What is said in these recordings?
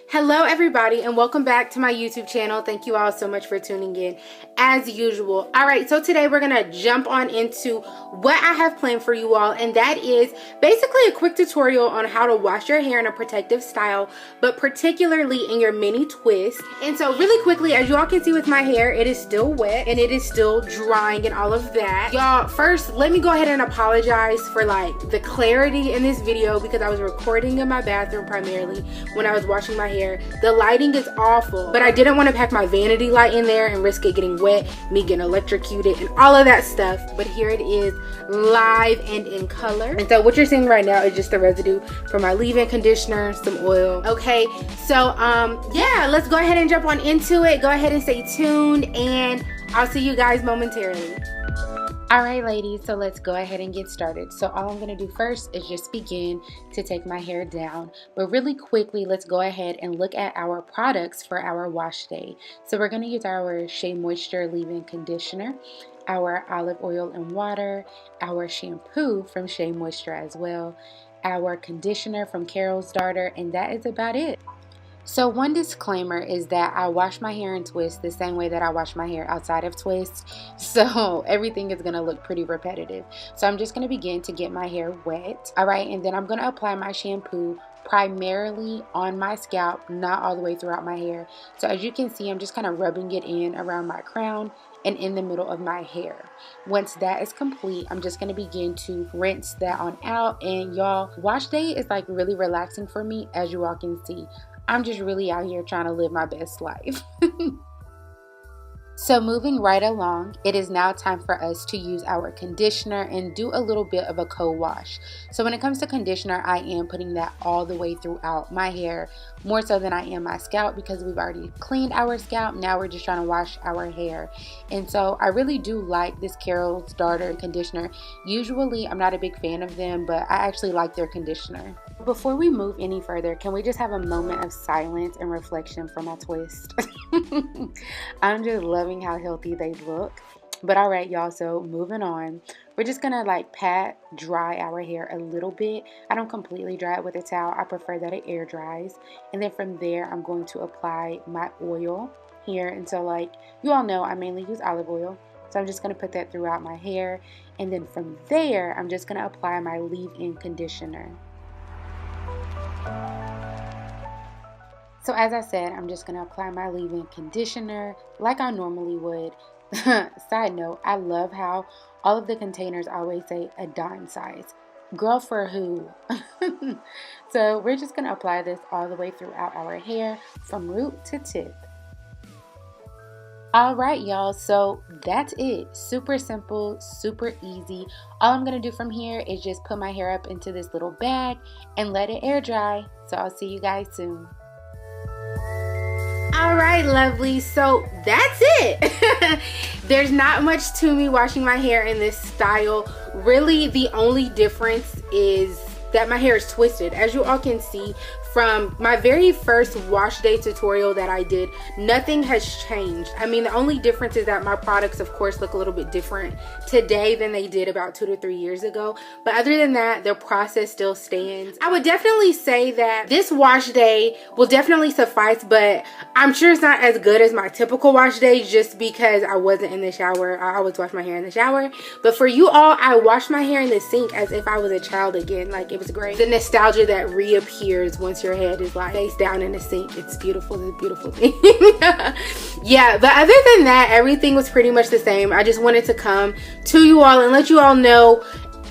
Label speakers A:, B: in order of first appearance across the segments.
A: Hello everybody and welcome back to my YouTube channel. Thank you all so much for tuning in as usual. Alright, so today we're going to jump on into what I have planned for you all, and that is basically a quick tutorial on how to wash your hair in a protective style, but particularly in your mini twist. And so really quickly, as you all can see with my hair, it is still wet and it is still drying and all of that. Y'all, first let me go ahead and apologize for like the clarity in this video because I was recording in my bathroom primarily when I was washing my hair. The lighting is awful, but I didn't want to pack my vanity light in there and risk it getting wet, me getting electrocuted and all of that stuff. But here it is, live and in color. And so what you're seeing right now is just the residue from my leave-in conditioner, some oil. Okay, so yeah, let's go ahead and jump on into it. Go ahead and stay tuned and I'll see you guys momentarily. Alright ladies, so let's go ahead and get started. So all I'm going to do first is just begin to take my hair down. But really quickly, let's go ahead and look at our products for our wash day. So we're going to use our Shea Moisture leave-in conditioner, our olive oil and water, our shampoo from Shea Moisture as well, our conditioner from Carol's Daughter, and that is about it. So one disclaimer is that I wash my hair in twists the same way that I wash my hair outside of twists. So everything is going to look pretty repetitive. So I'm just going to begin to get my hair wet. Alright, and then I'm going to apply my shampoo primarily on my scalp, not all the way throughout my hair. So as you can see, I'm just kind of rubbing it in around my crown and in the middle of my hair. Once that is complete, I'm just going to begin to rinse that on out. And y'all, wash day is like really relaxing for me, as you all can see. I'm just really out here trying to live my best life. So moving right along, it is now time for us to use our conditioner and do a little bit of a co-wash. So when it comes to conditioner, I am putting that all the way throughout my hair, more so than I am my scalp, because we've already cleaned our scalp. Now we're just trying to wash our hair. And so I really do like this Carol's Daughter conditioner. Usually I'm not a big fan of them, but I actually like their conditioner. Before we move any further, can we just have a moment of silence and reflection for my twist? I'm just loving how healthy they look. But alright y'all, so moving on, we're just gonna like pat dry our hair a little bit. I don't completely dry it with a towel. I prefer that it air dries. And then from there, I'm going to apply my oil here. And so like you all know, I mainly use olive oil. So I'm just going to put that throughout my hair. And then from there, I'm just going to apply my leave-in conditioner. So as I said, I'm just going to apply my leave-in conditioner like I normally would. Side note, I love how all of the containers always say a dime size. Girl, for who? So we're just going to apply this all the way throughout our hair from root to tip. Alright y'all, so that's it. Super simple, super easy. All I'm going to do from here is just put my hair up into this little bag and let it air dry. So I'll see you guys soon. Alright lovely, so that's it. There's not much to me washing my hair in this style. Really the only difference is that my hair is twisted. As you all can see from my very first wash day tutorial that I did, nothing has changed. I mean, the only difference is that my products of course look a little bit different today than they did about 2 to 3 years ago, but other than that, the process still stands. I would definitely say that this wash day will definitely suffice, but I'm sure it's not as good as my typical wash day just because I wasn't in the shower. I always wash my hair in the shower, but for you all, I washed my hair in the sink as if I was a child again. Like, it was great. The nostalgia that reappears once your head is like face down in the sink. It's beautiful. It's a beautiful thing. Yeah, but other than that, everything was pretty much the same. I just wanted to come to you all and let you all know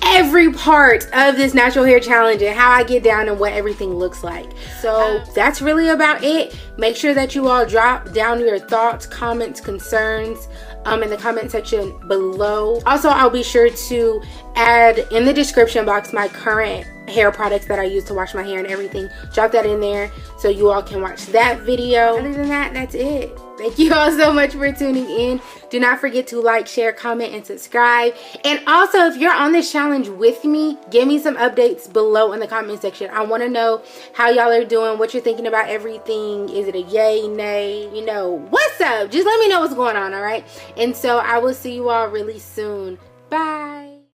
A: every part of this natural hair challenge and how I get down and what everything looks like. So that's really about it. Make sure that you all drop down your thoughts, comments, concerns in the comment section below. Also, I'll be sure to add in the description box my current hair products that I use to wash my hair and everything. Drop that in there so you all can watch that video. Other than that, that's it. Thank you all so much for tuning in. Do not forget to like, share, comment, and subscribe. And also, if you're on this challenge with me, give me some updates below in the comment section. I want to know how y'all are doing, what you're thinking about everything. Is it a yay, nay? You know, what's up? Just let me know what's going on, all right? And so I will see you all really soon. Bye.